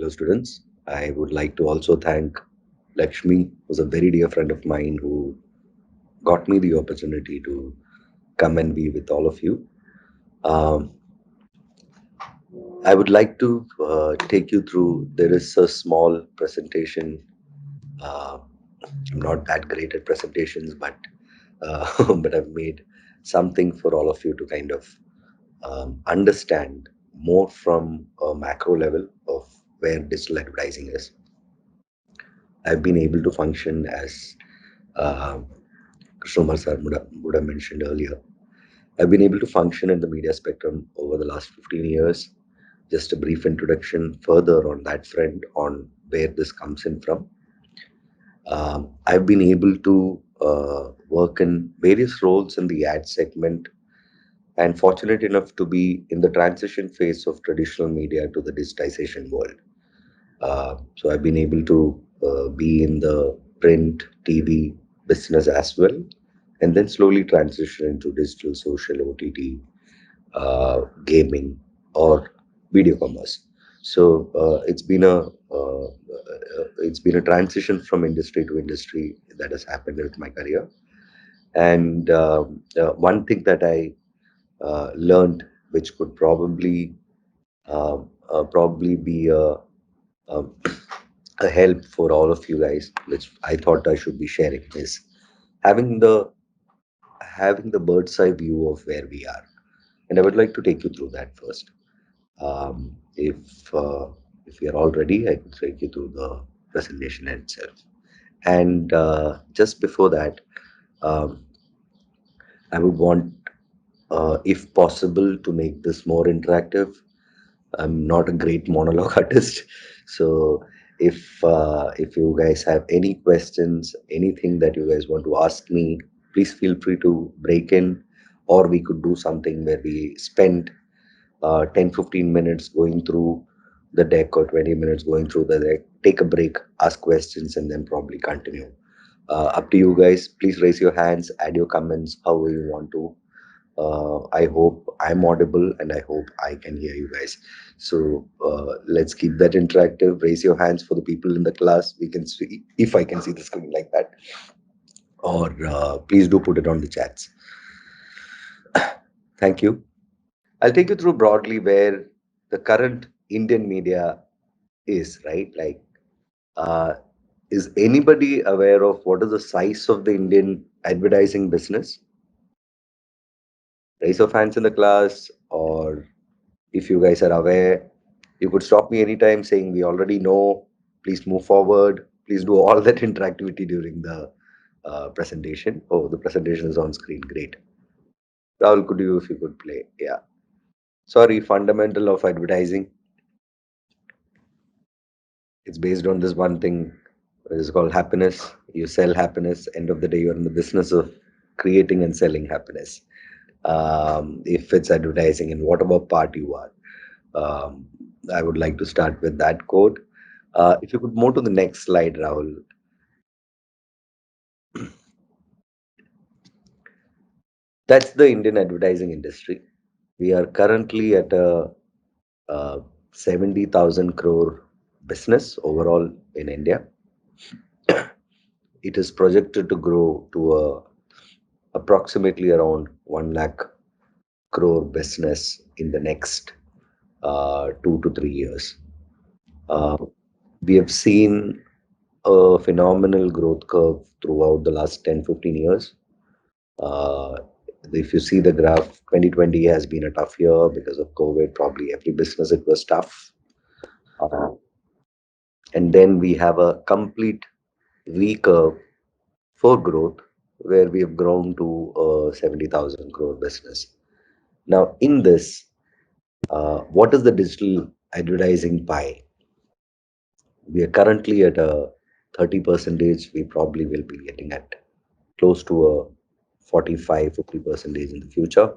fellow students. I would like to also thank Lakshmi, who's a very dear friend of mine who got me the opportunity to come and be with all of you. Um, I would like to take you through. There is a small presentation. Uh, I'm not that great at presentations, but but I've made something for all of you to kind of understand more from a macro level of where digital advertising is. I've been able to function as uh, Krishnomar sir would have mentioned earlier. I've been able to function in the media spectrum over the last 15 years. Just a brief introduction further on that front on where this comes in from. I've been able to work in various roles in the ad segment and fortunate enough to be in the transition phase of traditional media to the digitization world. So I've been able to be in the print, TV business as well, and then slowly transition into digital, social, OTT, gaming, or video commerce. So it's been a transition from industry to industry that has happened with my career. And one thing that I learned, which could probably be a a help for all of you guys, which I thought I should be sharing, is having the having the bird's eye view of where we are. And I would like to take you through that first. Um, if uh, if you're all ready, I can take you through the presentation itself. And just before that, um, I would want, if possible, to make this more interactive. I'm not a great monologue artist, so if you guys have any questions, anything that you guys want to ask me, please feel free to break in, or we could do something where we spend 10-15 minutes going through the deck or 20 minutes going through the deck, take a break, ask questions, and then probably continue. Up to you guys. Please raise your hands, add your comments, however you want to. I hope I'm audible and I hope I can hear you guys. So let's keep that interactive. Raise your hands for the people in the class. We can see if I can see the screen like that, or please do put it on the chats. Thank you. I'll take you through broadly where the current Indian media is, right? Like, uh, is anybody aware of what is the size of the Indian advertising business? Raise your hands in the class, or if you guys are aware, you could stop me anytime saying we already know. Please move forward. Please do all that interactivity during the presentation. Oh, the presentation is on screen. Great. Rahul, could you, if you could play? Yeah. Sorry, fundamental of advertising. It's based on this one thing. It's called happiness. You sell happiness. End of the day, you're in the business of creating and selling happiness. If it's advertising in whatever part you are. Um, I would like to start with that quote. If you could move to the next slide, Rahul. That's the Indian advertising industry. We are currently at a, 70,000 crore business overall in India. It is projected to grow to approximately around 1 lakh crore business in the next 2 to 3 years. Uh, we have seen a phenomenal growth curve throughout the last 10-15 years. Uh, if you see the graph, 2020 has been a tough year because of COVID. Probably every business it was tough. Uh, and then we have a complete V curve for growth where we have grown to a 70,000 crore business. Now, in this, what is the digital advertising pie? We are currently at a 30 percentage. We probably will be getting at close to a 45-50 percentage in the future.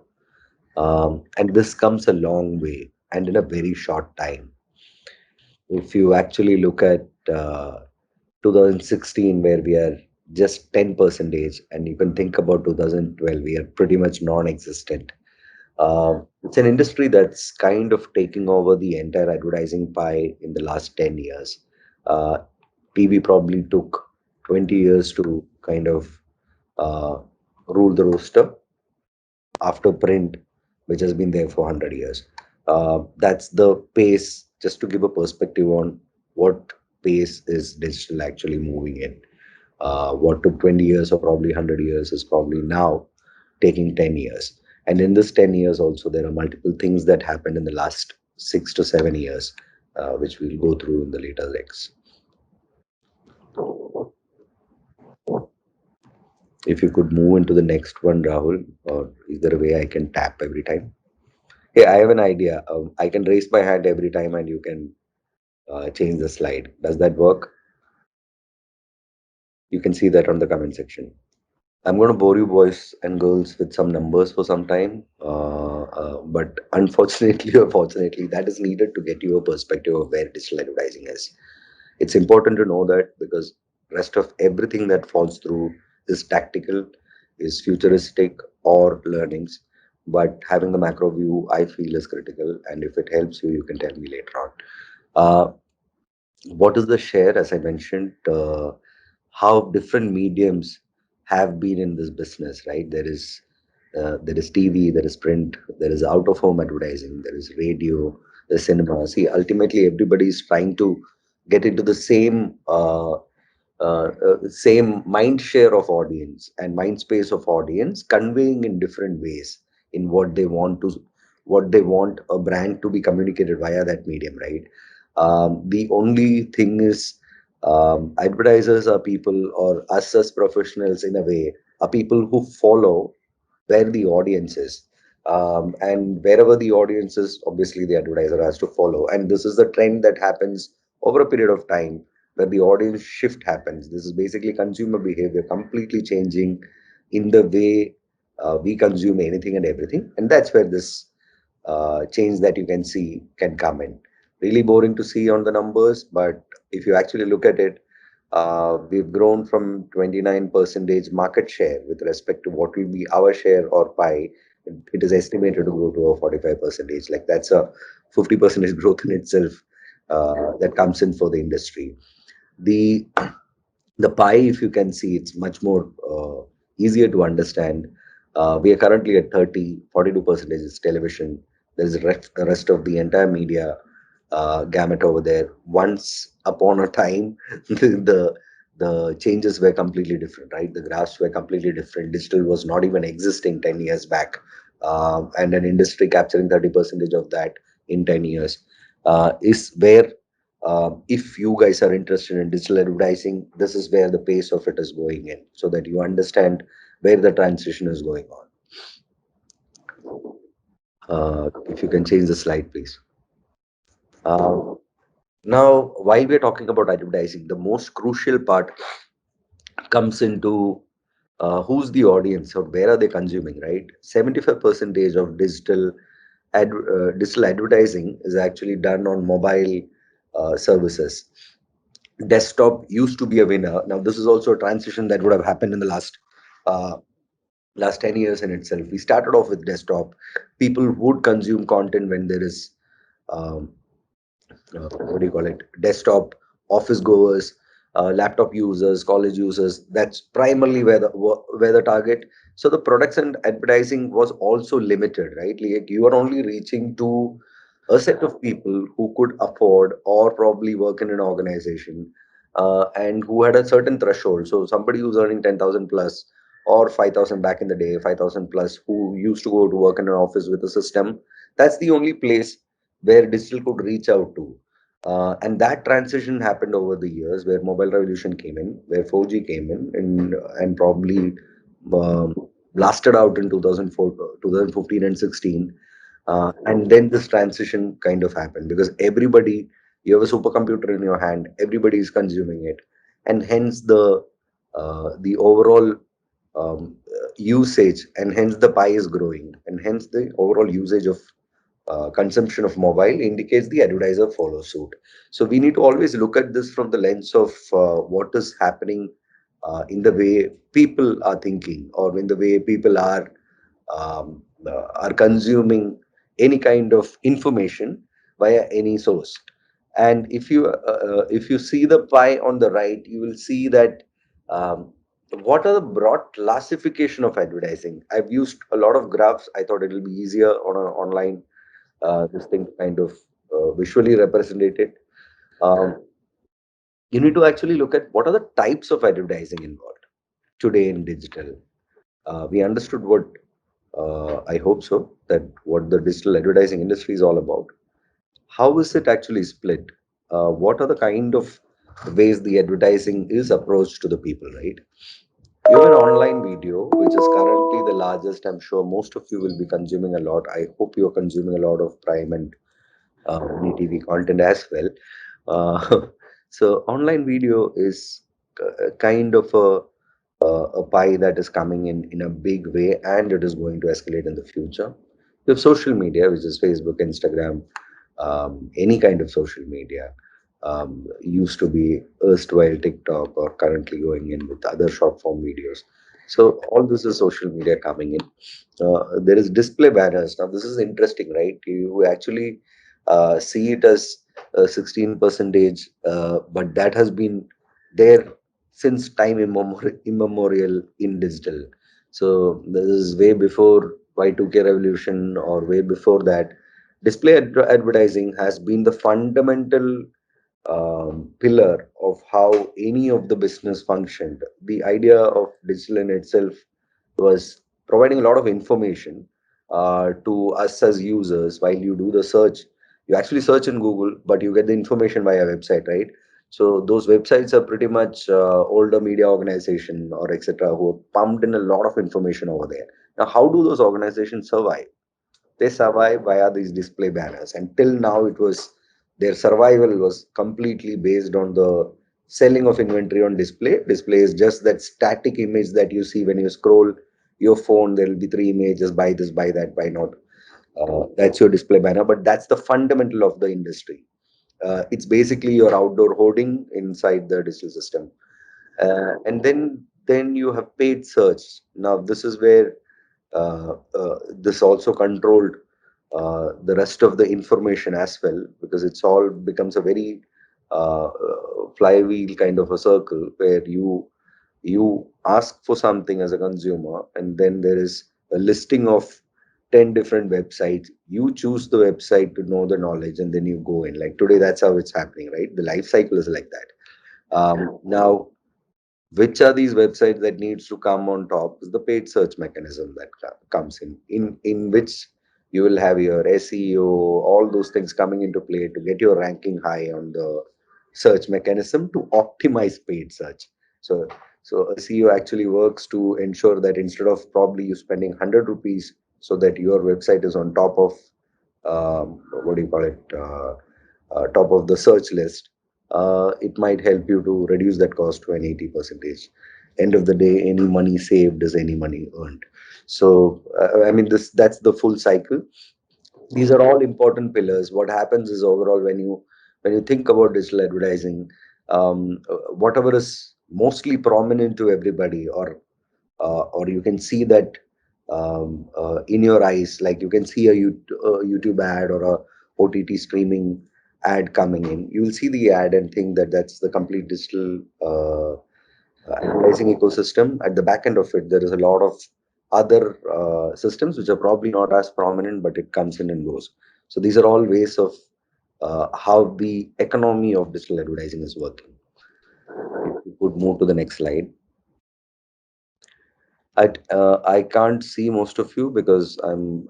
And this comes a long way and in a very short time. If you actually look at 2016, where we are just 10 percentage, and you can think about 2012, we are pretty much non existent. It's an industry that's kind of taking over the entire advertising pie in the last 10 years. Uh, TV probably took 20 years to kind of uh, rule the rooster after print, which has been there for 100 years. That's the pace, just to give a perspective on what pace is digital actually moving in. What took 20 years or probably 100 years is probably now taking 10 years. And in this 10 years, also, there are multiple things that happened in the last 6 to 7 years, which we'll go through in the later legs. If you could move into the next one, Rahul, or is there a way I can tap every time? Hey, I have an idea. I can raise my hand every time and you can change the slide. Does that work? You can see that on the comment section. I'm going to bore you boys and girls with some numbers for some time. But unfortunately or fortunately, that is needed to get you a perspective of where digital advertising is. It's important to know that because rest of everything that falls through is tactical, is futuristic or learnings. But having the macro view, I feel is critical. And if it helps you, you can tell me later on. Uh, what is the share, as I mentioned, how different mediums have been in this business, right? There is TV, there is print, there is out of home advertising, there is radio, there's cinema. See, ultimately, everybody is trying to get into the same mind share of audience and mind space of audience, conveying in different ways in what they want a brand to be communicated via that medium, right? The only thing is, advertisers are people, or us as professionals in a way, are people who follow where the audience is. And wherever the audience is, obviously the advertiser has to follow. And this is the trend that happens over a period of time where the audience shift happens. This is basically consumer behavior completely changing in the way we consume anything and everything. And that's where this change that you can see can come in. Really boring to see on the numbers, but if you actually look at it, we've grown from 29 percentage market share with respect to what will be our share or pie. It is estimated to grow to a 45 percentage. Like that's a 50 percentage growth in itself that comes in for the industry. The the pie, if you can see, it's much more easier to understand. We are currently at 42 percentage is television. There's the rest of the entire media gamut over there. Once upon a time, the changes were completely different, right? The graphs were completely different. Digital was not even existing 10 years back, and an industry capturing 30 percentage of that in 10 years is where, if you guys are interested in digital advertising, this is where the pace of it is going in, so that you understand where the transition is going on. If you can change the slide, please. Uh, Now, while we're talking about advertising, the most crucial part comes into who's the audience or where are they consuming, right? 75 percentage of digital advertising is actually done on mobile services. Desktop used to be a winner. Now, this is also a transition that would have happened in the uh, last 10 years in itself. We started off with desktop. People would consume content when there is um, what do you call it, desktop, office goers, laptop users, college users. That's primarily where the target. So the products and advertising was also limited, right? Like you are only reaching to a set of people who could afford or probably work in an organization, and who had a certain threshold. So somebody who's earning 10,000 plus or 5,000 back in the day, 5,000 plus, who used to go to work in an office with a system, that's the only place where digital could reach out to. And that transition happened over the years, where mobile revolution came in, where 4G came in, and probably um, blasted out in 2004, 2015 and 16. And then this transition kind of happened because everybody, you have a supercomputer in your hand, everybody is consuming it, and hence the overall usage, and hence the pie is growing, and hence the overall usage of consumption of mobile indicates the advertiser follow suit. So we need to always look at this from the lens of what is happening in the way people are thinking, or in the way people are are consuming any kind of information via any source. And if you see the pie on the right, you will see that um, what are the broad classification of advertising. I've used a lot of graphs. I thought it will be easier on an online this thing kind of visually represented. um, you need to actually look at what are the types of advertising involved today in digital. We understood what I hope so, that what the digital advertising industry is all about. How is it actually split? What are the kind of ways the advertising is approached to the people, right? Even online video, which is currently the largest, I'm sure most of you will be consuming a lot. I hope you're consuming a lot of Prime and any TV content as well. So online video is kind of a pie that is coming in a big way, and it is going to escalate in the future. You have social media, which is Facebook, Instagram, any kind of social media. Used to be erstwhile TikTok, or currently going in with other short form videos. So all this is social media coming in. There is display banners. Now this is interesting, right? You actually see it as 16 percentage, but that has been there since time immemorial in digital. So this is way before Y2K revolution, or way before that. Display advertising has been the fundamental pillar of how any of the business functioned. The idea of digital in itself was providing a lot of information to us as users. While you do the search, you actually search in Google, but you get the information via website, right? So those websites are pretty much older media organization or etc. who have pumped in a lot of information over there. Now, how do those organizations survive? They survive via these display banners. And till now, it was their survival was completely based on the selling of inventory on display. Display is just that static image that you see when you scroll your phone. There will be three images: buy this, buy that, buy not. That's your display banner. But that's the fundamental of the industry. It's basically your outdoor hoarding inside the digital system. And then you have paid search. Now this is where this also controlled the rest of the information as well, because it's all becomes a very flywheel kind of a circle, where you ask for something as a consumer, and then there is a listing of 10 different websites. You choose the website to know the knowledge, and then you go in. Like today, that's how it's happening, right? The life cycle is like that. Now, which are these websites that needs to come on top is the paid search mechanism that comes in which you will have your SEO, all those things coming into play to get your ranking high on the search mechanism to optimize paid search. So so SEO actually works to ensure that instead of probably you spending 100 rupees so that your website is on top of what do you call it, top of the search list, it might help you to reduce that cost to an 80 percentage. End of the day, any money saved is any money earned. So I mean, this that's the full cycle. These are all important pillars. What happens is, overall, when you think about digital advertising, whatever is mostly prominent to everybody, or you can see that in your eyes, like you can see a YouTube ad or a OTT streaming ad coming in. You will see the ad and think that that's the complete digital advertising ecosystem. At the back end of it, there is a lot of other systems which are probably not as prominent, but it comes in and goes. So these are all ways of how the economy of digital advertising is working. If you could move to the next slide. I can't see most of you because I'm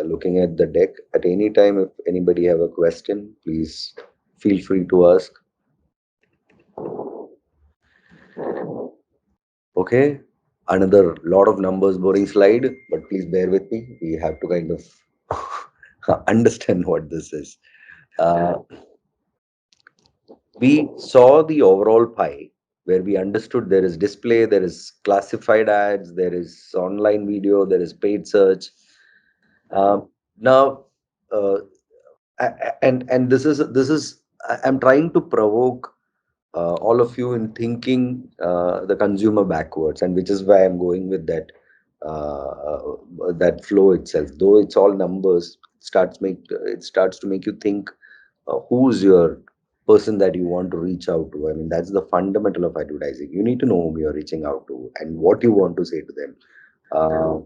looking at the deck. At any time, if anybody have a question, please feel free to ask. Okay, another lot of numbers boring slide, but please bear with me. We have to kind of understand what this is. Uh, we saw the overall pie, where we understood there is display, there is classified ads, there is online video, there is paid search. Now, uh, and this is I'm trying to provoke all of you in thinking the consumer backwards, and which is why I'm going with that. that flow itself. Though it's all numbers, it starts to make you think who's your person that you want to reach out to. I mean, that's the fundamental of advertising. You need to know whom you're reaching out to and what you want to say to them. Uh,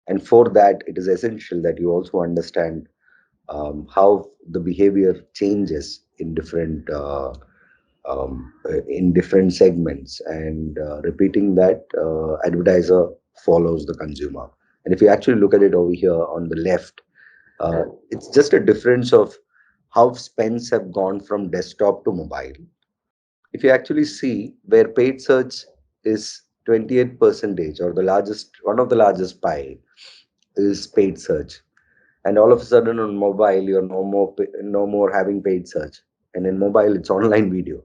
and for that, it is essential that you also understand how the behavior changes in different segments, and repeating that, advertiser follows the consumer. And if you actually look at it over here on the left, it's just a difference of how spends have gone from desktop to mobile. If you actually see where paid search is 28 percentage, or the largest one of the largest pie is paid search, and all of a sudden on mobile you're no more having paid search, and in mobile it's online video.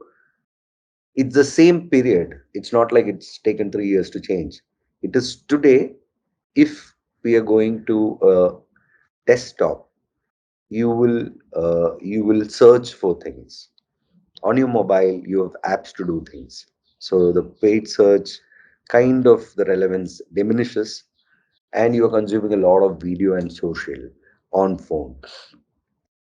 It's the same period. It's not like it's taken 3 years to change. It is today. If we are going to desktop, you will search for things. On your mobile you have apps to do things, so the paid search, kind of the relevance diminishes, and you are consuming a lot of video and social on phone,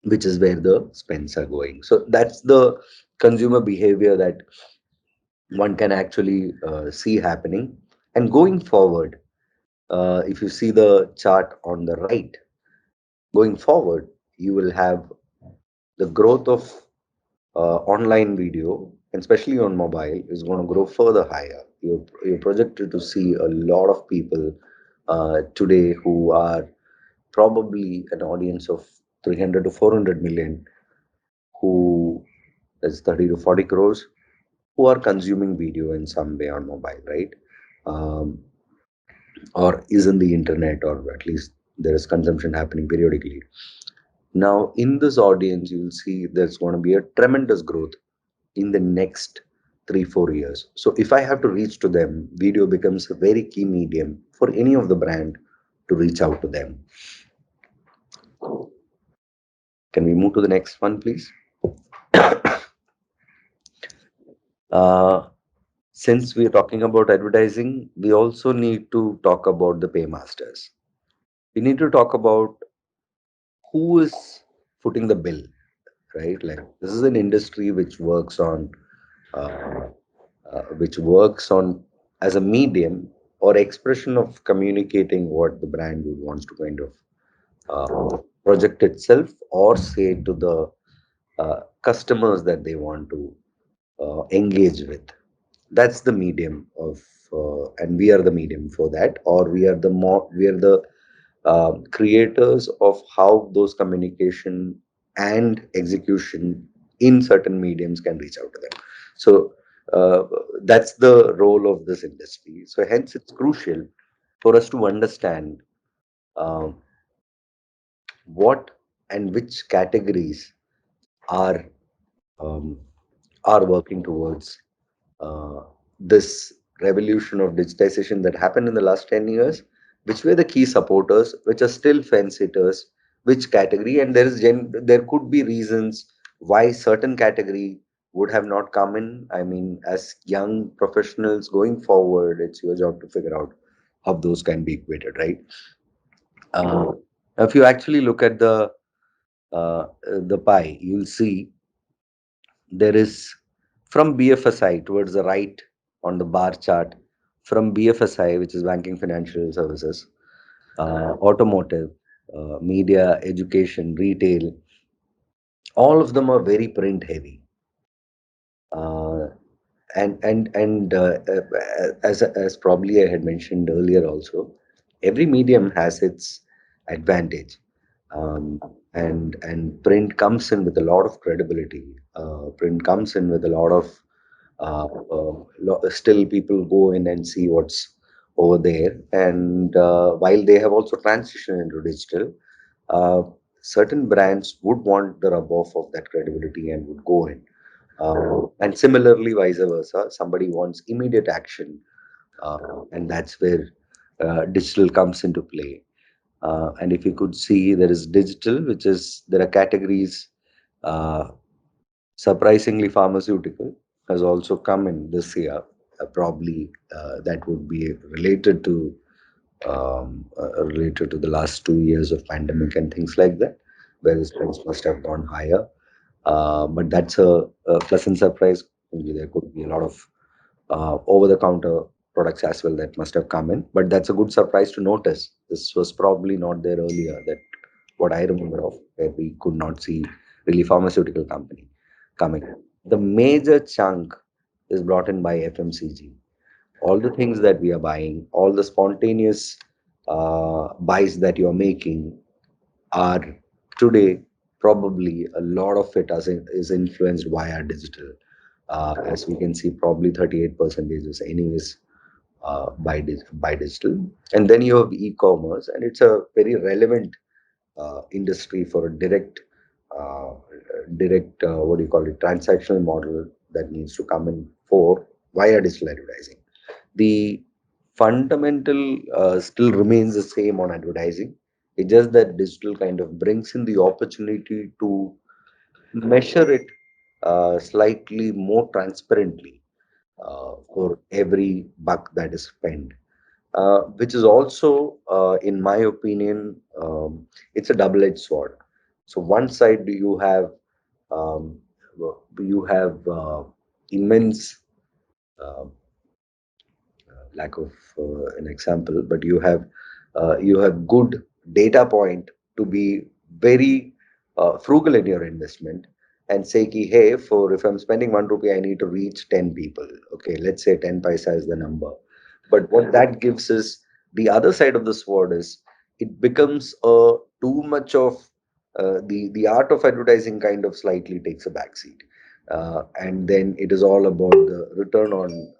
which is where the spends are going. So that's the consumer behavior that one can actually see happening. And going forward, if you see the chart on the right, going forward, you will have the growth of online video, and especially on mobile, is going to grow further higher. You're projected to see a lot of people today who are probably an audience of 300 to 400 million, who is 30 to 40 crores, who are consuming video in some way on mobile, right? Um, or is in the internet, or at least there is consumption happening periodically. Now, in this audience, you'll see there's going to be a tremendous growth in the next 3 4 years. So if I have to reach to them, video becomes a very key medium for any of the brand to reach out to them. Can we move to the next one, please? uh, since we're talking about advertising, we also need to talk about the paymasters. We need to talk about who is footing the bill, right? Like, this is an industry uh, which works on as a medium or expression of communicating what the brand would wants to kind of project itself or say to the customers that they want to engage with. That's the medium of, and we are the medium for that, or we are the creators of how those communication and execution in certain mediums can reach out to them. So uh, that's the role of this industry. So hence it's crucial for us to understand uh, what and which categories are um, are working towards uh, this revolution of digitization that happened in the last 10 years, which were the key supporters, which are still fence sitters, which category, and there could be reasons why certain category would have not come in. I mean, as young professionals going forward, it's your job to figure out how those can be equated, right? Uh, if you actually look at the pie, you'll see there is, from BFSI towards the right on the bar chart, from BFSI, which is banking, financial services, automotive, media, education, retail, all of them are very print heavy. Uh, and as probably I had mentioned earlier also, every medium has its advantage, um, and print comes in with a lot of credibility. Print comes in with a lot of still people go in and see what's over there, and while they have also transitioned into digital, uh, certain brands would want the rub off of that credibility and would go in, and similarly, vice versa. Somebody wants immediate action, and that's where digital comes into play. And if you could see, there is digital, which is there are categories. Uh, Surprisingly, pharmaceutical has also come in this year. Probably that would be related to related to the last 2 years of pandemic and things like that, where the spends must have gone higher. But that's a pleasant surprise. Maybe there could be a lot of over-the-counter products as well that must have come in. But that's a good surprise to notice. This was probably not there earlier. That what I remember of, where we could not see really pharmaceutical company coming. The major chunk is brought in by FMCG. All the things that we are buying, all the spontaneous buys that you are making are today probably a lot of it is influenced via digital. As we can see, probably 38% is anyways by digital. And then you have e-commerce, and it's a very relevant industry for a direct what do you call it, transactional model that needs to come in for via digital advertising. The fundamental still remains the same on advertising. It's just that digital kind of brings in the opportunity to measure it slightly more transparently for every buck that is spent, which is also, in my opinion, it's a double-edged sword. So one side um, you have immense uh, lack of an example, but you have good data point to be very frugal in your investment and say, ki, hey, for if I'm spending 1 rupee, I need to reach 10 people. Okay, let's say 10 paisa is the number. But what that gives is the other side of the sword is it becomes too much of the art of advertising kind of slightly takes a backseat. And then it is all about the return on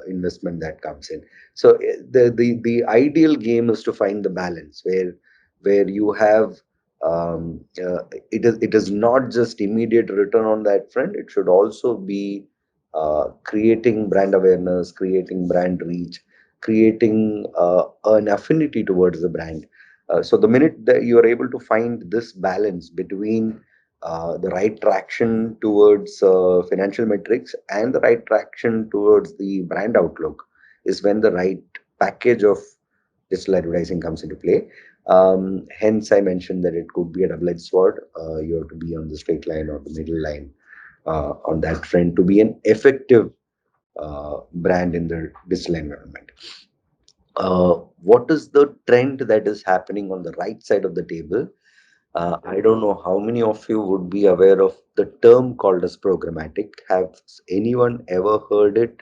investment that comes in. So the ideal game is to find the balance where you have it is not just immediate return on that front. It should also be creating brand awareness, creating brand reach, creating an affinity towards the brand. So the minute that you are able to find this balance between the right traction towards financial metrics and the right traction towards the brand outlook is when the right package of digital advertising comes into play. Hence, I mentioned that it could be a double-edged sword. You have to be on the straight line or the middle line on that front to be an effective brand in the digital environment. What is the trend that is happening on the right side of the table? I don't know how many of you would be aware of the term called as programmatic. Have anyone ever heard it?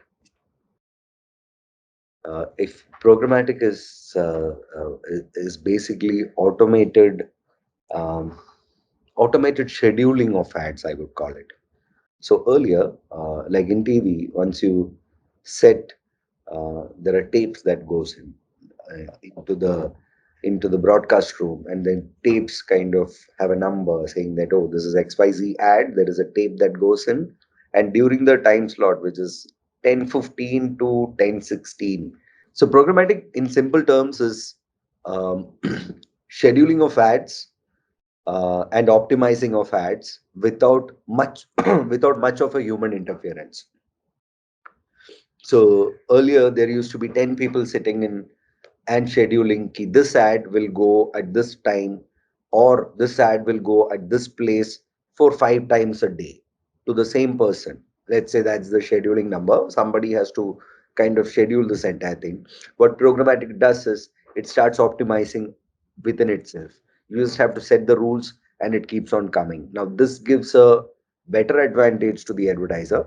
If programmatic is basically um, automated scheduling of ads, I would call it. So earlier, like in TV, once you set, there are tapes that goes in into the broadcast room, and then tapes kind of have a number saying that, oh, this is XYZ ad. There is a tape that goes in, and during the time slot, which is 10:15 to 10:16. So programmatic, in simple terms, is um, scheduling of ads and optimizing of ads without much without much of a human interference. So earlier there used to be 10 people sitting in and scheduling ki this ad will go at this time or this ad will go at this place for 5 times a day to the same person. Let's say that's the scheduling number. Somebody has to kind of schedule this entire thing. What programmatic does is it starts optimizing within itself. You just have to set the rules and it keeps on coming. Now, this gives a better advantage to the advertiser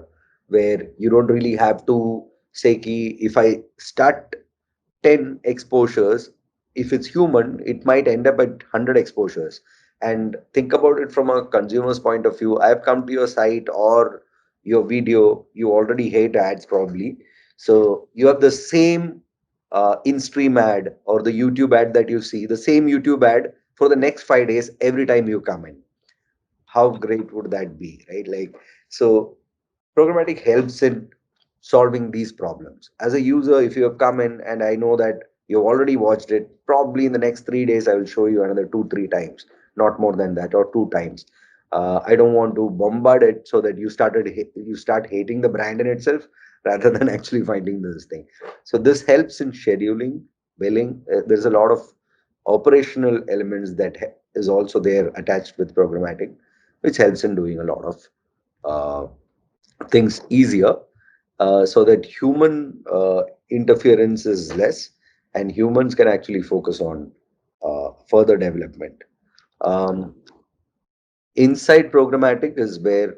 where you don't really have to say ki if I start 10 exposures, if it's human, it might end up at 100 exposures. And think about it from a consumer's point of view. I've come to your site or your video, you already hate ads probably. So you have the same in-stream ad or the YouTube ad that you see, the same YouTube ad for the next 5 days every time you come in. How great would that be, right? Like, so programmatic helps in solving these problems. As a user, if you have come in and I know that you've already watched it, probably in the next 3 days, I will show you another two, three times, not more than that, or two times. I don't want to bombard it so that you start hating the brand in itself rather than actually finding this thing. So this helps in scheduling. billing. There's a lot of operational elements that is also there attached with programmatic, which helps in doing a lot of uh, things easier, so that human interference is less and humans can actually focus on further development. Um, Inside programmatic is where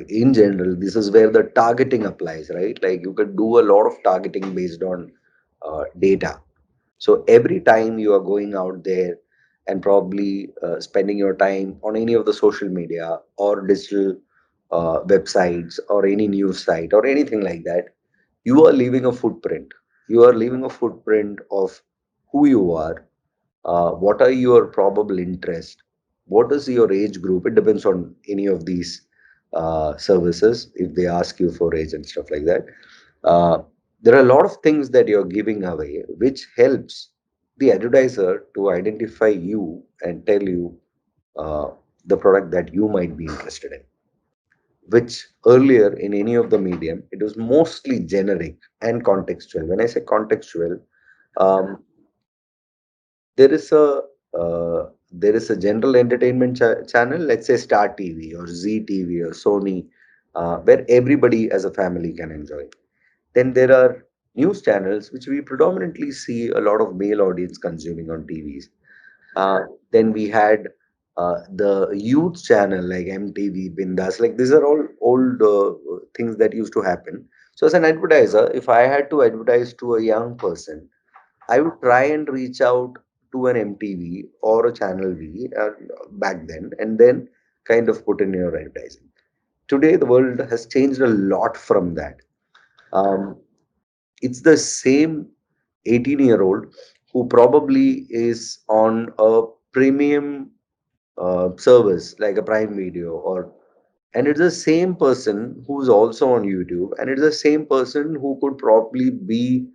in general, this is where the targeting applies, right? Like you can do a lot of targeting based on data. So every time you are going out there and probably spending your time on any of the social media or digital websites or any news site or anything like that, you are leaving a footprint. You are leaving a footprint of who you are, what are your probable interests, what is your age group. It depends on any of these services if they ask you for age and stuff like that. uh, there are a lot of things that you're giving away which helps the advertiser to identify you and tell you uh, the product that you might be interested in, which earlier in any of the medium it was mostly generic and contextual. When I say contextual, um, there is a general entertainment channel, let's say Star TV or Z TV or Sony, where everybody as a family can enjoy. Then there are news channels which we predominantly see a lot of male audience consuming on TVs. Then we had the youth channel like MTV, Bindas. Like these are all old things that used to happen. So as an advertiser, if I had to advertise to a young person, I would try and reach out to an MTV or a Channel V back then, and then kind of put in your advertising. Today, the world has changed a lot from that. Um, it's the same 18-year-old who probably is on a premium service like a Prime Video, or and it's the same person who's also on YouTube, and it's the same person who could probably be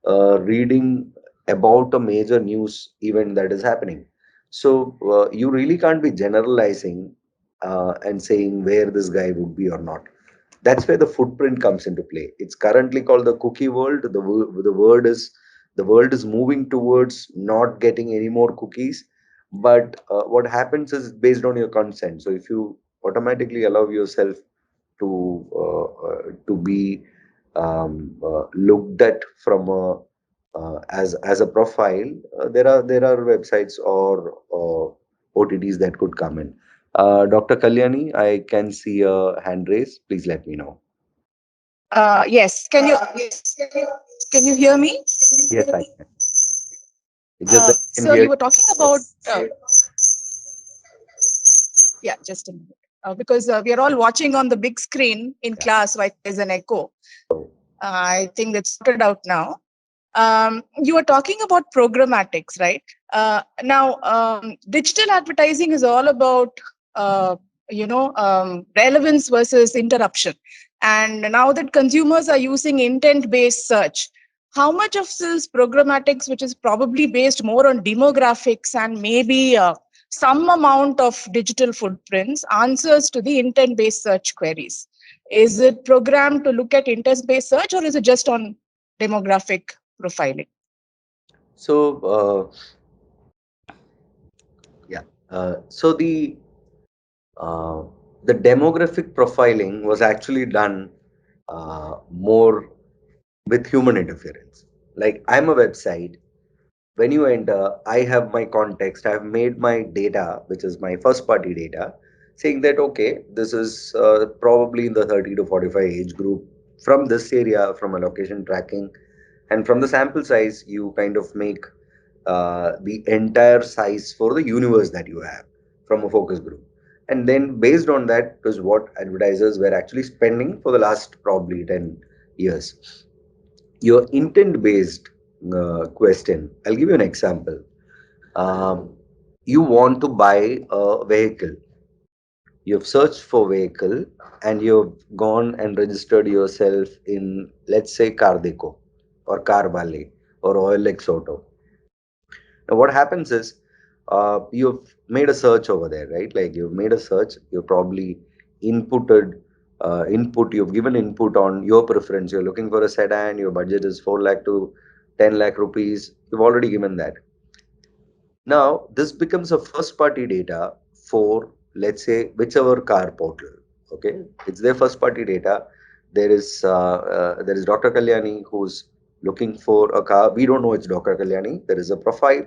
reading about a major news event that is happening. So you really can't be generalizing and saying where this guy would be or not. That's where the footprint comes into play. It's currently called the cookie world. The world is moving towards not getting any more cookies. But what happens is based on your consent. So if you automatically allow yourself to be looked at from a as a profile, there are websites or OTTs that could come in. Dr. Kalyani, I can see a hand raise. Please let me know. Yes. Can you hear me? Yes, I can. It's just that I can So hear you you. were talking about yeah, just a minute. Because we are all watching on the big screen in Yeah. class, why there's an echo. So, I think that's sorted out now. You were talking about programmatics, right? Now, digital advertising is all about, uh, relevance versus interruption. And now that consumers are using intent-based search, how much of this programmatics, which is probably based more on demographics and maybe some amount of digital footprints, answers to the intent-based search queries? Is it programmed to look at intent-based search, or is it just on demographic profiling? so, yeah. So uh, the demographic profiling was actually done more with human interference. Like I'm a website. When you enter, I have my context. I have made my data, which is my first party data, saying that okay, this is probably in the 30 to 45 age group from this area, from a location tracking, and from the sample size, you kind of make the entire size for the universe that you have from a focus group. And then based on that is what advertisers were actually spending for the last probably 10 years. Your intent based question, I'll give you an example. Um, you want to buy a vehicle, you've searched for vehicle, and you've gone and registered yourself in, let's say, Cardeco or Carvale or OLX Auto. Now, what happens is you've made a search over there, right? Like you've made a search, you've probably inputted you've given input on your preference. You're looking for a sedan, your budget is 4 lakh to 10 lakh rupees, you've already given that. Now, this becomes a first party data for, let's say, whichever car portal. Okay, it's their first party data. There is Dr. Kalyani who's looking for a car. We don't know it's Dr. Kalyani. There is a profile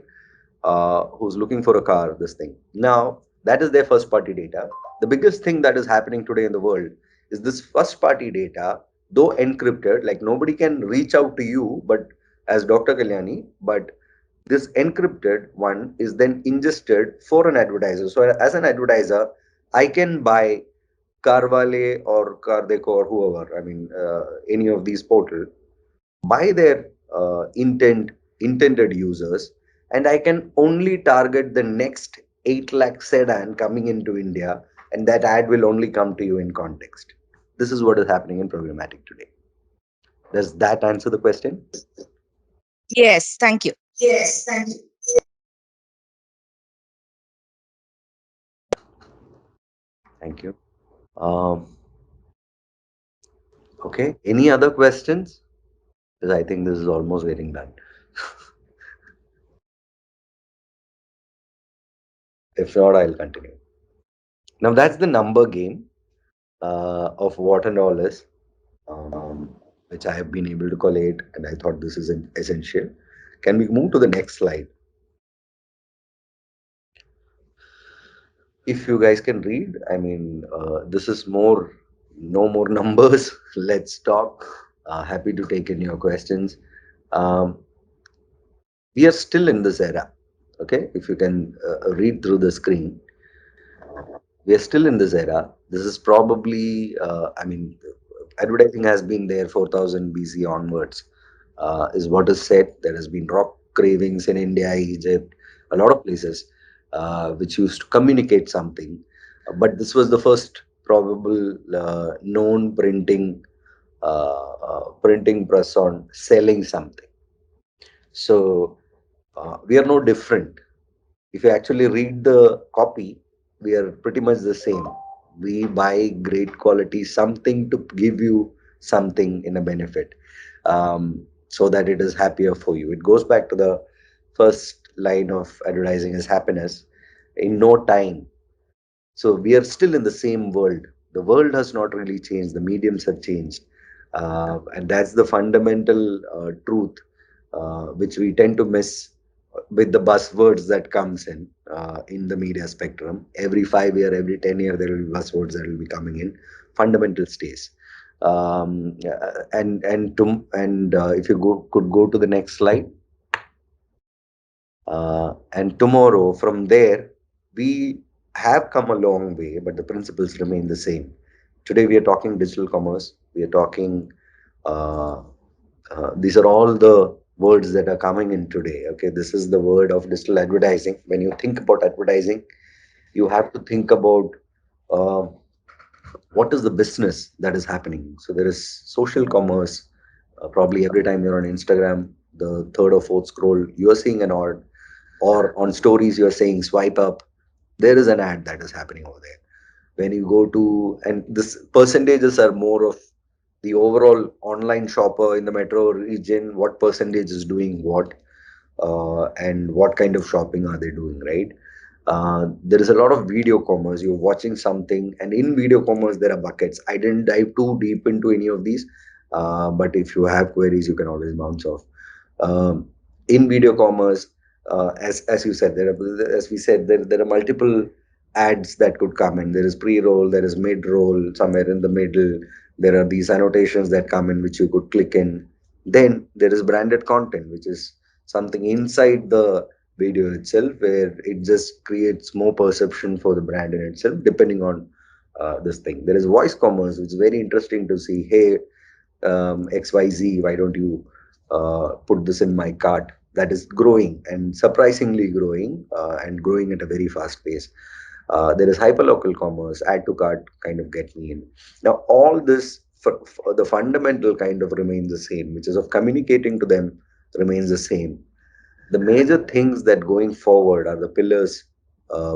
who's looking for a car. This thing. Now, that is their first party data. The biggest thing that is happening today in the world is this first party data, though encrypted, like nobody can reach out to you, but as Dr. Kalyani, but this encrypted one is then ingested for an advertiser. So as an advertiser, I can buy Carvale or Cardeco or whoever, I mean, any of these portal, buy their intended users, and I can only target the next 8 lakh sedan coming into India, and that ad will only come to you in context. This is what is happening in programmatic today. Does that answer the question? Yes, thank you. Yes, thank you. Thank you. Um, okay. Any other questions? Because I think this is almost getting done. If not, I'll continue. Now, that's the number game of what and all is, um, which I have been able to collate, and I thought this is essential. Can we move to the next slide? If you guys can read, I mean, this is more, no more numbers. Let's talk. Happy to take in your questions. Um, we are still in this era. Okay, if you can read through the screen, we are still in this era. This is probably, I mean, advertising has been there 4000 BC onwards, is what is said. There has been rock cravings in India, Egypt, a lot of places which used to communicate something. But this was the first probable known printing press on selling something. So we are no different. If you actually read the copy, we are pretty much the same. We buy great quality something to give you something in a benefit, so that it is happier for you. It goes back to the first line of advertising is happiness. In no time, so we are still in the same world. The world has not really changed. The mediums have changed, and that's the fundamental truth, which we tend to miss with the buzzwords that comes in the media spectrum. Every 5 year, every 10 year, there will be buzzwords that will be coming in. Fundamental stays. If you could go to the next slide. And tomorrow, from there, we have come a long way, but the principles remain the same. Today, we are talking digital commerce. We are talking, uh, these are all the words that are coming in today. Okay, this is the word of digital advertising. When you think about advertising, you have to think about uh, what is the business that is happening. So, there is social commerce. Probably every time you're on Instagram, the third or fourth scroll, you're seeing an ad, or on stories you're saying swipe up, there is an ad that is happening over there. When you go to, and this percentages are more of the overall online shopper in the metro region, what percentage is doing what, and what kind of shopping are they doing, right? There is a lot of video commerce. You're watching something, and in video commerce, there are buckets. I didn't dive too deep into any of these, but if you have queries, you can always bounce off. Um, in video commerce, as you said, as we said, there are multiple ads that could come in. There is pre-roll, there is mid-roll, somewhere in the middle. There are these annotations that come in which you could click in. Then there is branded content, which is something inside the video itself, where it just creates more perception for the brand in itself, depending on this thing. There is voice commerce, which is very interesting to see. Hey, XYZ, why don't you put this in my cart? That is growing and surprisingly growing, and growing at a very fast pace. There is hyperlocal commerce, add to cart kind of get me in. Now, all this, for the fundamental kind of remains the same, which is of communicating to them remains the same. The major things that going forward are the pillars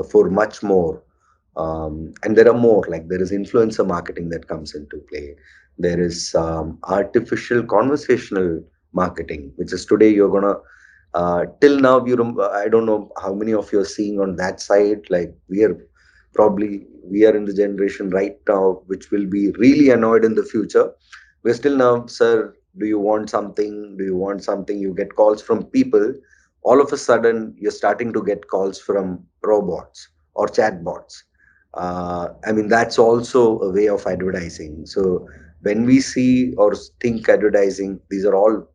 for much more, and there are more, like there is influencer marketing that comes into play. There is artificial conversational marketing, which is today you're gonna till now I don't know how many of you are seeing on that side. Like we are in the generation right now which will be really annoyed in the future. We're still now, sir, do you want something? Do you want something? You get calls from people. All of a sudden, you're starting to get calls from robots or chatbots. I mean, that's also a way of advertising. So when we see or think advertising, these are all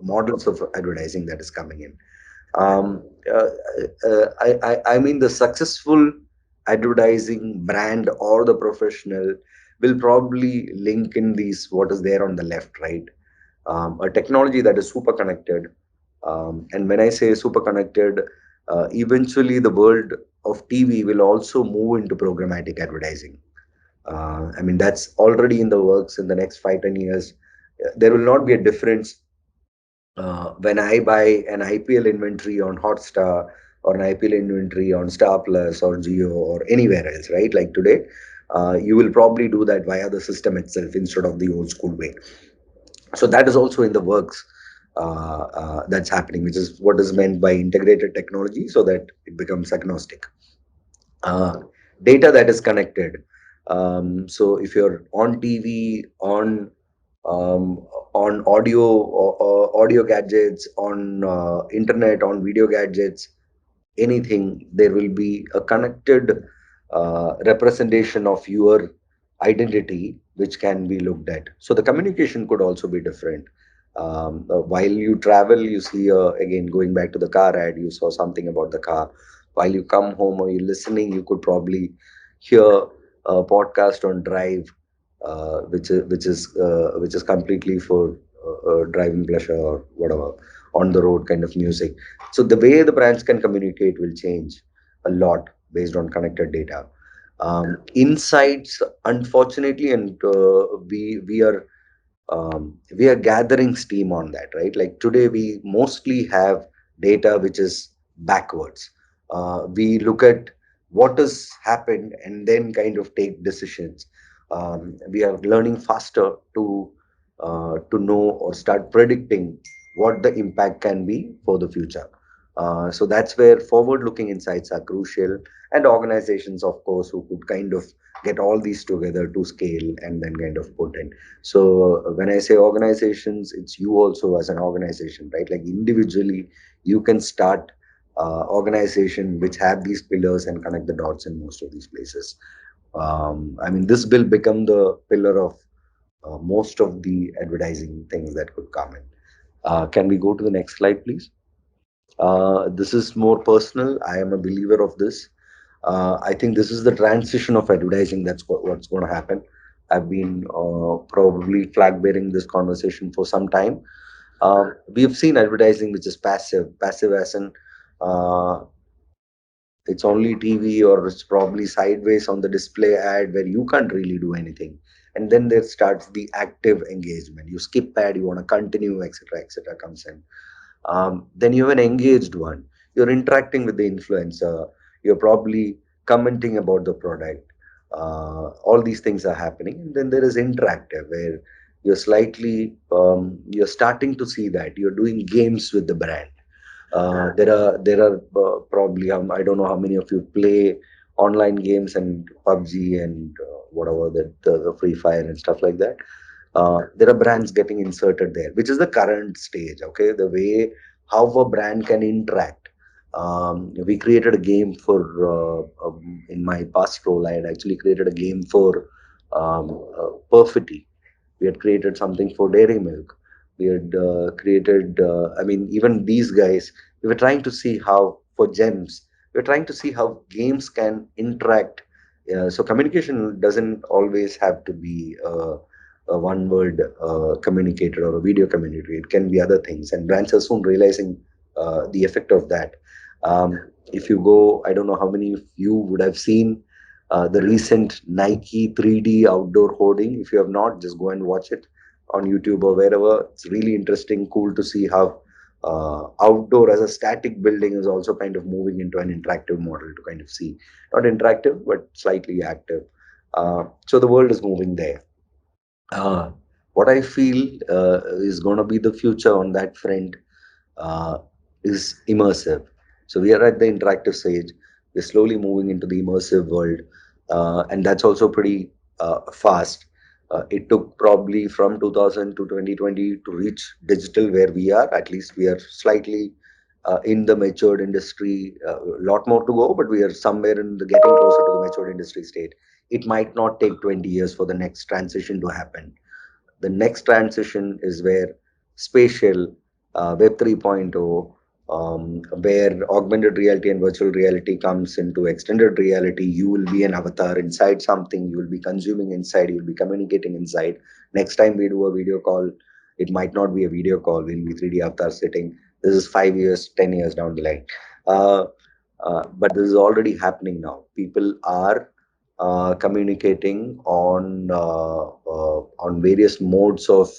models of advertising that is coming in. Um, uh, I mean, the successful advertising brand or the professional will probably link in these what is there on the left, right? A technology that is super connected. And when I say super connected, eventually the world of TV will also move into programmatic advertising. I mean, that's already in the works in the next 5-10 years. There will not be a difference when I buy an IPL inventory on Hotstar or an IPL inventory on Star Plus or Geo or anywhere else, right? Like today, you will probably do that via the system itself instead of the old school way. So that is also in the works. That's happening, which is what is meant by integrated technology, so that it becomes agnostic. uh, Data that is connected. So if you're on TV, um, on audio gadgets, on internet, on video gadgets, anything, there will be a connected representation of your identity which can be looked at. So the communication could also be different. While you travel, you see, again, going back to the car ad, you saw something about the car. While you come home or you're listening, you could probably hear a podcast on drive, which is completely for driving pleasure or whatever, on the road kind of music. So the way the brands can communicate will change a lot based on connected data. Insights, unfortunately, and we are gathering steam on that, right? Like today, we mostly have data which is backwards. We look at what has happened and then kind of take decisions. We are learning faster to know or start predicting what the impact can be for the future. So that's where forward-looking insights are crucial, and organizations, of course, who could kind of get all these together to scale and then kind of put in. So when I say organizations, it's you also as an organization, right? Like individually, you can start organization which have these pillars and connect the dots in most of these places. I mean, this will become the pillar of most of the advertising things that could come in. Can we go to the next slide, please? This is more personal. I am a believer of this. I think this is the transition of advertising. That's what's going to happen. I've been probably flag bearing this conversation for some time. We have seen advertising which is passive as in uh, it's only TV or it's probably sideways on the display ad where you can't really do anything. And then there starts the active engagement. You skip ad, you want to continue, etc., etc. comes in. Then you have an engaged one. You're interacting with the influencer. You're probably commenting about the product. All these things are happening. And then there is interactive, where you're starting to see that you're doing games with the brand. There are probably I don't know how many of you play online games and PUBG and whatever the Free Fire and stuff like that. There are brands getting inserted there, which is the current stage. Okay, the way how a brand can interact. We created a game for in my past role. I had actually created a game for Perfity. We had created something for Dairy Milk. We had created, I mean, even these guys, we were trying to see how, for gems, we were trying to see how games can interact. So communication doesn't always have to be a one word communicator or a video communicator. It can be other things. And brands are soon realizing the effect of that. If you go, I don't know how many of you would have seen the recent Nike 3D outdoor hoarding. If you have not, just go and watch it on YouTube or wherever. It's really interesting, cool to see how outdoor as a static building is also kind of moving into an interactive model to kind of see. Not interactive, but slightly active. So the world is moving there. Uh, What I feel is going to be the future on that front uh, is immersive. So we are at the interactive stage. We're slowly moving into the immersive world, and that's also pretty fast. It took probably from 2000 to 2020 to reach digital where we are. At least we are slightly in the matured industry. A lot more to go, but we are somewhere in the getting closer to the matured industry state. It might not take 20 years for the next transition to happen. The next transition is where spatial Web 3.0, where augmented reality and virtual reality comes into extended reality. You will be an avatar inside something, you will be consuming inside, you will be communicating inside. Next time we do a video call, it might not be a video call, we'll be 3D avatar sitting. This is 5 years, 10 years down the line. Uh, but this is already happening now. People are communicating on various modes of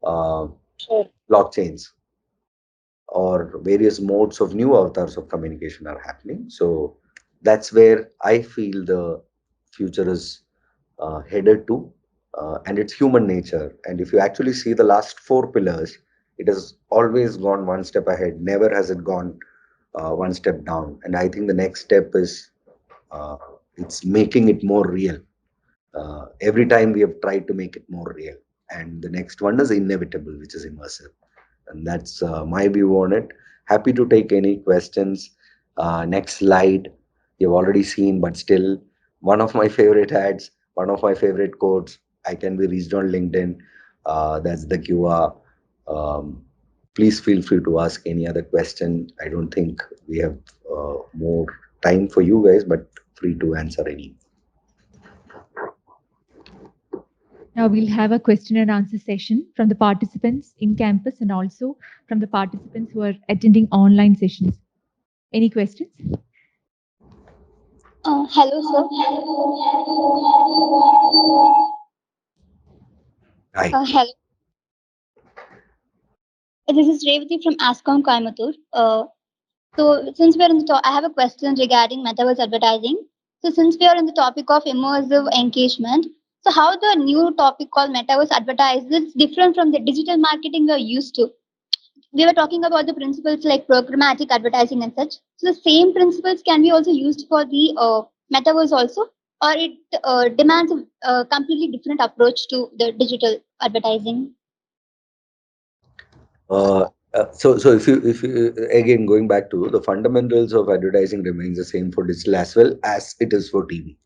uh, blockchains, or various modes of new avatars of communication are happening. So that's where I feel the future is headed to, and it's human nature. And if you actually see the last four pillars, it has always gone one step ahead. Never has it gone one step down. And I think the next step is uh, it's making it more real. Every time we have tried to make it more real, and the next one is inevitable, which is immersive. And that's my view on it. Happy to take any questions. Next slide, you've already seen, but still, one of my favorite ads, one of my favorite quotes. I can be reached on LinkedIn. That's the QR. Um, Please feel free to ask any other question. I don't think we have more time for you guys, but free to answer any. Now we'll have a question and answer session from the participants in campus and also from the participants who are attending online sessions. Any questions? Hello, sir. Hi. Hello. This is Revati from Ascom Coimbatore. So, since we are in the I have a question regarding metaverse advertising. So, since we are in the topic of immersive engagement, so how the new topic called metaverse advertising is different from the digital marketing we are used to? We were talking about the principles like programmatic advertising and such. So, the same principles can be also used for the metaverse also, or it demands a completely different approach to the digital advertising. Uh, so if you again going back to the fundamentals of advertising remains the same for digital as well as it is for TV.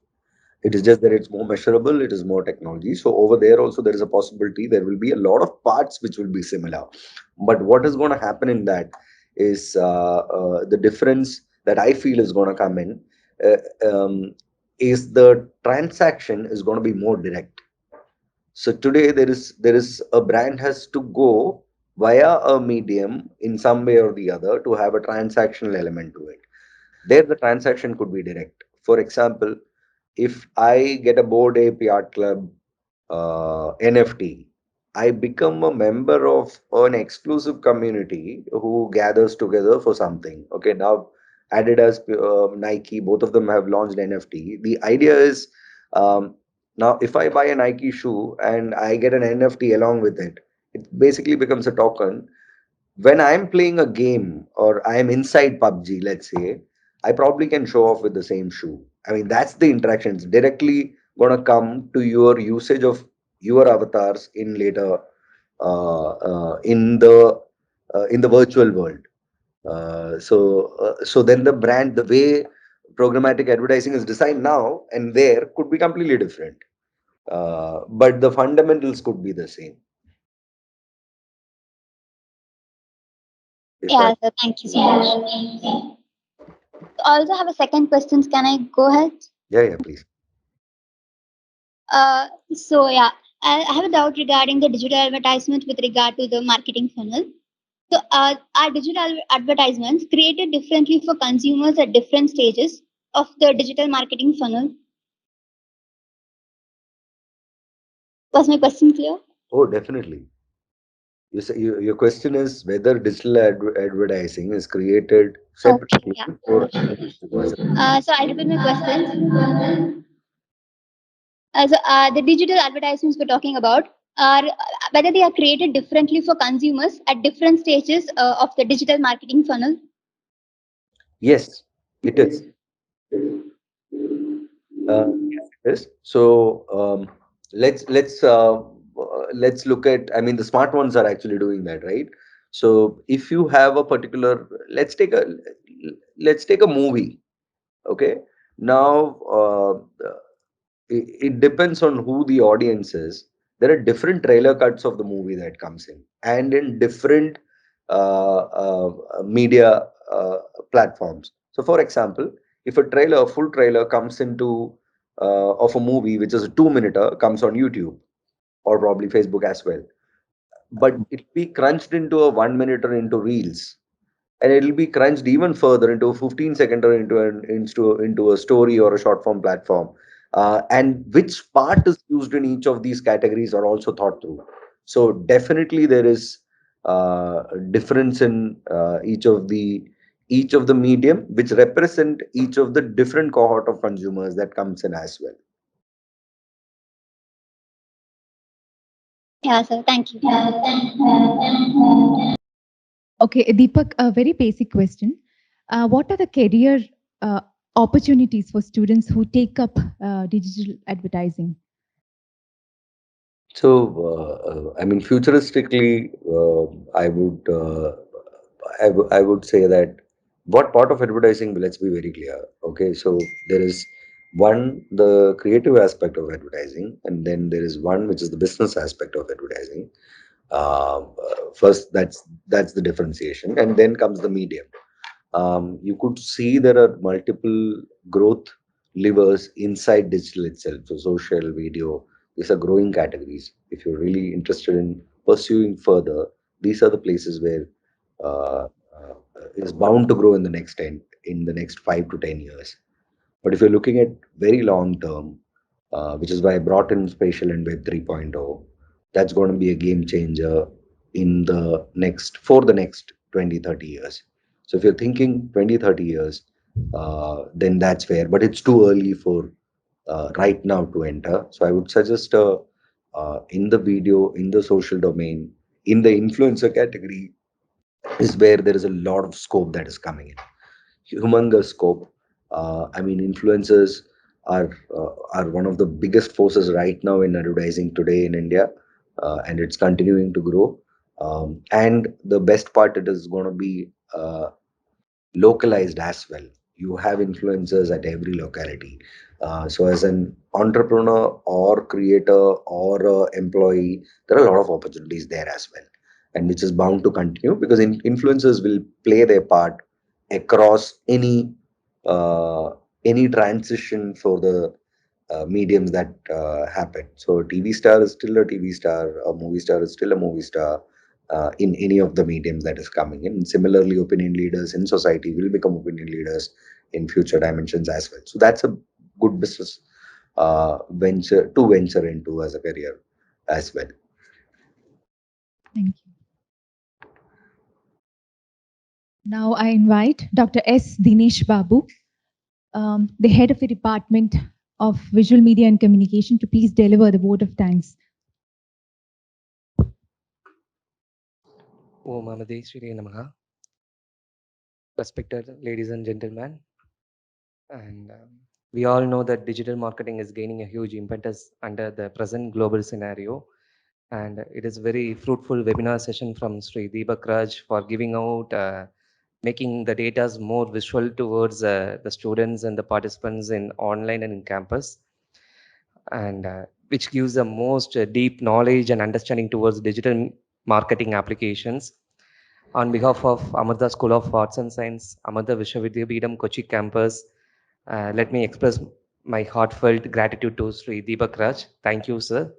It is just that it's more measurable, it is more technology. So over there also there is a possibility there will be a lot of parts which will be similar. But what is going to happen in that is the difference that I feel is going to come in uh, um, is the transaction is going to be more direct. So today there is a brand has to go via a medium in some way or the other to have a transactional element to it. There the transaction could be direct. For example, if I get a Board Ape Yacht Club NFT, I become a member of an exclusive community who gathers together for something. Okay, now Adidas, Nike, both of them have launched NFT. The idea is um, now if I buy a Nike shoe and I get an NFT along with it, it basically becomes a token. When I'm playing a game or I'm inside PUBG, let's say, I probably can show off with the same shoe. I mean, that's the interaction. It's directly gonna come to your usage of your avatars in later in the virtual world. So then the brand, the way programmatic advertising is designed now and there could be completely different. But the fundamentals could be the same. If I Yeah, sir. Thank you so much. I also have a second question. Can I go ahead? Yeah, yeah, please. So yeah, I have a doubt regarding the digital advertisement with regard to the marketing funnel. So are digital advertisements created differently for consumers at different stages of the digital marketing funnel? Was my question clear? Oh, definitely. Your question is whether digital advertising is created Okay, separately yeah. for consumers. So I repeat my question. The digital advertisements we're talking about. are whether they are created differently for consumers at different stages of the digital marketing funnel? Yes, it is. Yes, it is. So let's look at. I mean, the smart ones are actually doing that, right? So if you have a particular, let's take a movie. Okay, now it depends on who the audience is. There are different trailer cuts of the movie that comes in, and in different media platforms. So, for example, if a full trailer comes into of a movie, which is a 2 minute, comes on YouTube or probably Facebook as well, but it be crunched into a 1 minute or into reels, and it'll be crunched even further into a 15 second or into a story or a short form platform, and which part is used in each of these categories are also thought through. So definitely there is a difference in each of the medium which represent each of the different cohort of consumers that comes in as well. Yeah, sir. Thank you. Okay, Deepak, a very basic question. What are the career uh, opportunities for students who take up digital advertising? So, I mean, futuristically, I would say that what part of advertising? Let's be very clear. Okay, so there is one the creative aspect of advertising, and then there is one which is the business aspect of advertising. First, that's the differentiation, and then comes the medium. You could see there are multiple growth levers inside digital itself. So social, video, these are growing categories. If you're really interested in pursuing further, these are the places where uh, is bound to grow in the next 5 to 10 years. But if you're looking at very long term, which is why I brought in spatial and Web 3.0, that's going to be a game changer for the next 20, 30 years. So if you're thinking 20, 30 years, then that's fair, but it's too early for right now to enter. So I would suggest in the video, in the social domain, in the influencer category is where there is a lot of scope that is coming in, humongous scope. I mean, influencers are one of the biggest forces right now in advertising today in India, and it's continuing to grow. And the best part, it is going to be localized as well. You have influencers at every locality. So, as an entrepreneur or creator or employee, there are a lot of opportunities there as well, and which is bound to continue because influencers will play their part across uh, any transition for the mediums that happen. So, a TV star is still a TV star, a movie star is still a movie star in any of the mediums that is coming in. Similarly, opinion leaders in society will become opinion leaders in future dimensions as well. So that's a good business venture into as a career as well. Thank you. Now I invite Dr. S. Dinesh Babu, the head of the Department of Visual Media and Communication, to please deliver the vote of thanks. Om Amade Shri Namaha. Respected ladies and gentlemen, and we all know that digital marketing is gaining a huge impetus under the present global scenario. And it is very fruitful webinar session from Sri Deepak Raj for giving out, making the data more visual towards the students and the participants in online and in campus, and which gives the most deep knowledge and understanding towards digital marketing applications. On behalf of Amartha School of Arts and Science, Amartha Vishwavidyapitham Kochi campus, let me express my heartfelt gratitude to Sri Deepak Raj. Thank you, sir.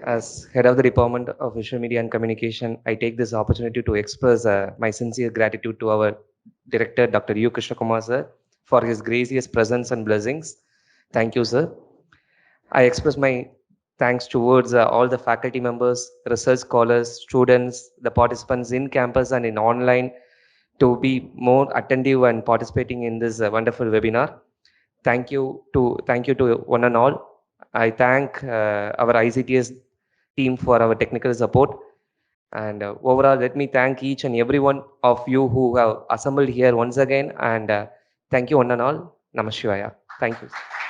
As head of the Department of Visual Media and Communication, I take this opportunity to express my sincere gratitude to our director, Dr. U. Krishna Kumar, sir, for his gracious presence and blessings. Thank you, sir. I express my thanks towards all the faculty members, research scholars, students, the participants in campus and in online to be more attentive and participating in this wonderful webinar. Thank you to one and all. I thank our ICTS team for our technical support. And overall, let me thank each and every one of you who have assembled here once again. And thank you one and all. Namah Shivaya. Thank you.